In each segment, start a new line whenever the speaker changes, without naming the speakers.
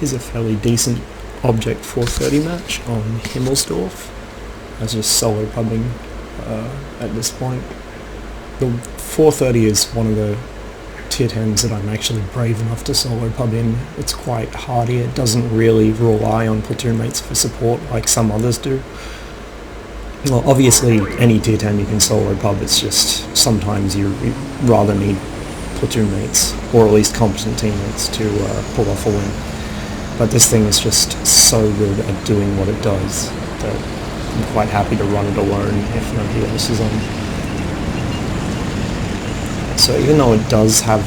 Here's a fairly decent Object 430 match on Himmelsdorf. I was just solo pubbing at this point. The 430 is one of the tier 10s that I'm actually brave enough to solo pub in. It's quite hardy, it doesn't really rely on platoon mates for support like some others do. Well, obviously any tier 10 you can solo pub, it's just sometimes you rather need platoon mates, or at least competent teammates, to pull off a win. But this thing is just so good at doing what it does that I'm quite happy to run it alone if nobody else is on. So even though it does have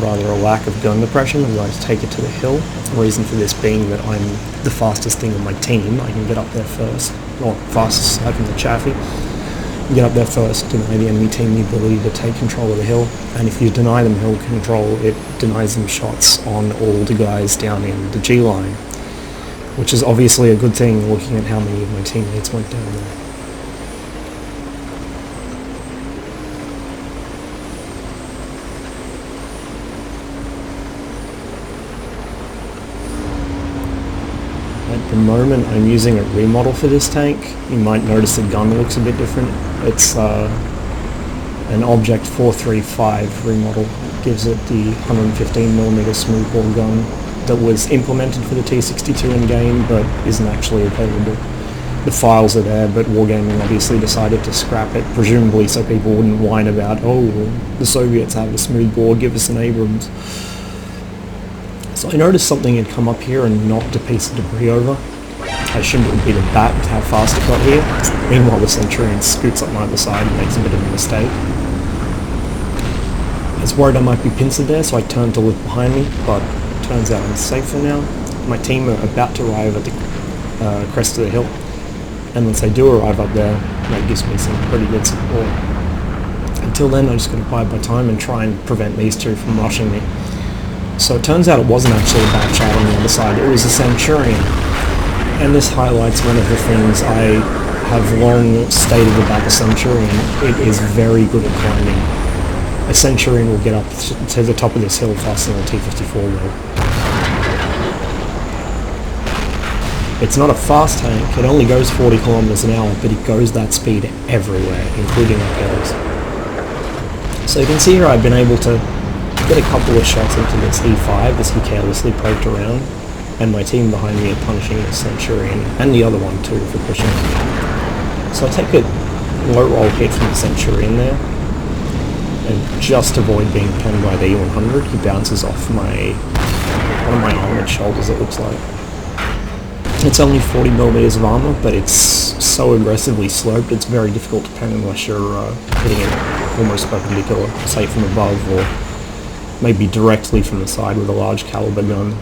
rather a lack of gun depression, I'm going to take it to the hill. The reason for this being that I'm the fastest thing on my team. I can get up there first, or fastest aside from the Chaffee. Get up there first, deny the enemy team the ability to take control of the hill, and if you deny them hill control, it denies them shots on all the guys down in the G line, which is obviously a good thing looking at how many of my teammates went down there. At the moment I'm using a remodel for this tank. You might notice the gun looks a bit different. It's an Object 435 remodel. It gives it the 115mm smoothbore gun that was implemented for the T62 in-game but isn't actually available. The files are there, but Wargaming obviously decided to scrap it, presumably so people wouldn't whine about, oh, the Soviets have a smoothbore, give us an Abrams. So I noticed something had come up here and knocked a piece of debris over. I assumed it would be the bat with how fast it got here. Meanwhile the Centurion scoots up my other side and makes a bit of a mistake. I was worried I might be pincered there, so I turned to look behind me, but it turns out I'm safer now. My team are about to arrive at the crest of the hill, and once they do arrive up there, that gives me some pretty good support. Until then, I'm just going to bide my time and try and prevent these two from rushing me. So it turns out it wasn't actually a bat chat on the other side, it was a Centurion. And this highlights one of the things I have long stated about the Centurion. It is very good at climbing. A Centurion will get up to the top of this hill faster than a T-54 will. It's not a fast tank, it only goes 40 kilometers an hour, but it goes that speed everywhere, including up hills. So you can see here I've been able to get a couple of shots into this E5 as he carelessly poked around, and my team behind me are punishing the Centurion, and the other one too for pushing. So I take a low roll hit from the Centurion there, and just avoid being penned by the E100, he bounces off one of my armoured shoulders, it looks like. It's only 40mm of armour, but it's so aggressively sloped it's very difficult to pen unless you're hitting it almost perpendicular, say from above, or maybe directly from the side with a large caliber gun.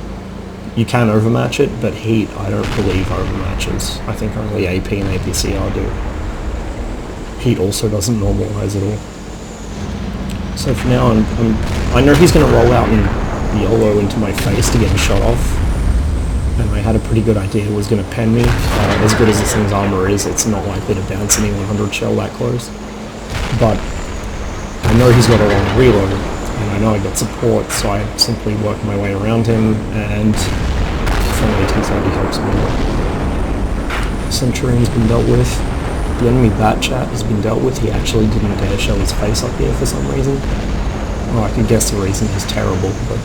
You can overmatch it, but heat I don't believe overmatches. I think only AP and APCR do. Heat also doesn't normalise at all. So for now I know he's going to roll out and YOLO into my face to get a shot off, and I had a pretty good idea he was going to pen me. As good as this thing's armour is, it's not likely to bounce any 100 shell that close. But I know he's got a long reload, and I know I got support, so I simply work my way around him, and friendly T-30 helps me. Centurion's been dealt with. The enemy bat chat has been dealt with. He actually didn't dare show his face up here for some reason. Well, I could guess the reason. He's terrible, but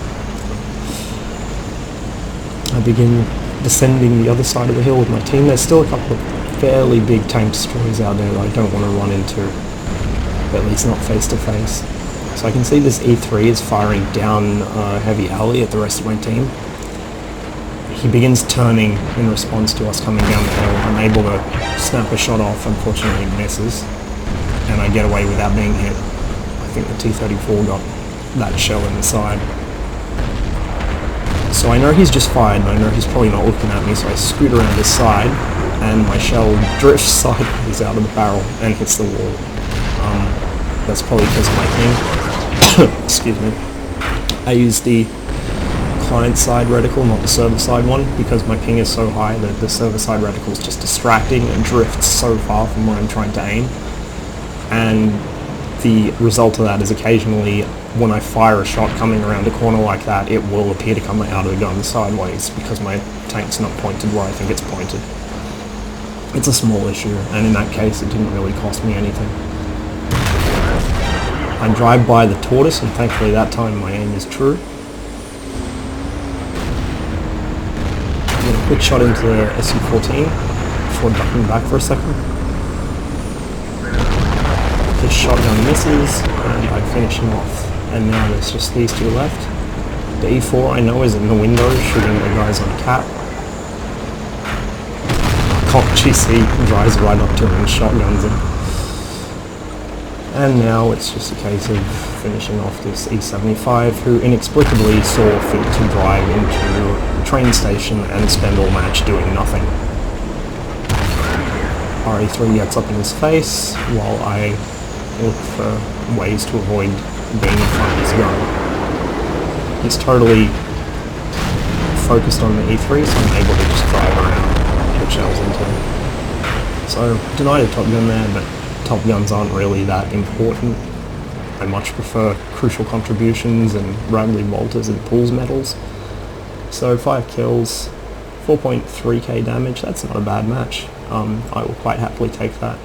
I begin descending the other side of the hill with my team. There's still a couple of fairly big tank destroyers out there that I don't want to run into, at least not face to face. So I can see this E3 is firing down heavy alley at the rest of my team. He begins turning in response to us coming down the hill. I'm able to snap a shot off, unfortunately it misses, and I get away without being hit. I think the T-34 got that shell in the side. So I know he's just fired, and I know he's probably not looking at me, so I scoot around his side, and my shell drifts sideways out of the barrel and hits the wall. That's probably because of my ping. Excuse me. I use the client-side reticle, not the server-side one, because my ping is so high that the server-side reticle is just distracting and drifts so far from where I'm trying to aim. And the result of that is occasionally when I fire a shot coming around a corner like that, it will appear to come out of the gun sideways because my tank's not pointed where I think it's pointed. It's a small issue, and in that case it didn't really cost me anything. I drive by the tortoise, and thankfully that time my aim is true. I get a quick shot into the SU-14 before ducking back for a second. His shotgun misses, and I finish him off. And now there's just these two left. The E4 I know is in the window shooting the guys on cap. Cop GC drives right up to him and shotguns him. And now it's just a case of finishing off this E75, who inexplicably saw fit to drive into the train station and spend all match doing nothing. RE3 gets up in his face while I look for ways to avoid being in front of his gun. He's totally focused on the E3, so I'm able to just drive around and put shells into him. So, denied a Top Gun there, but Top Guns aren't really that important. I much prefer crucial contributions and Bradley Walters and Pools medals. So 5 kills, 4.3k damage, that's not a bad match. I will quite happily take that.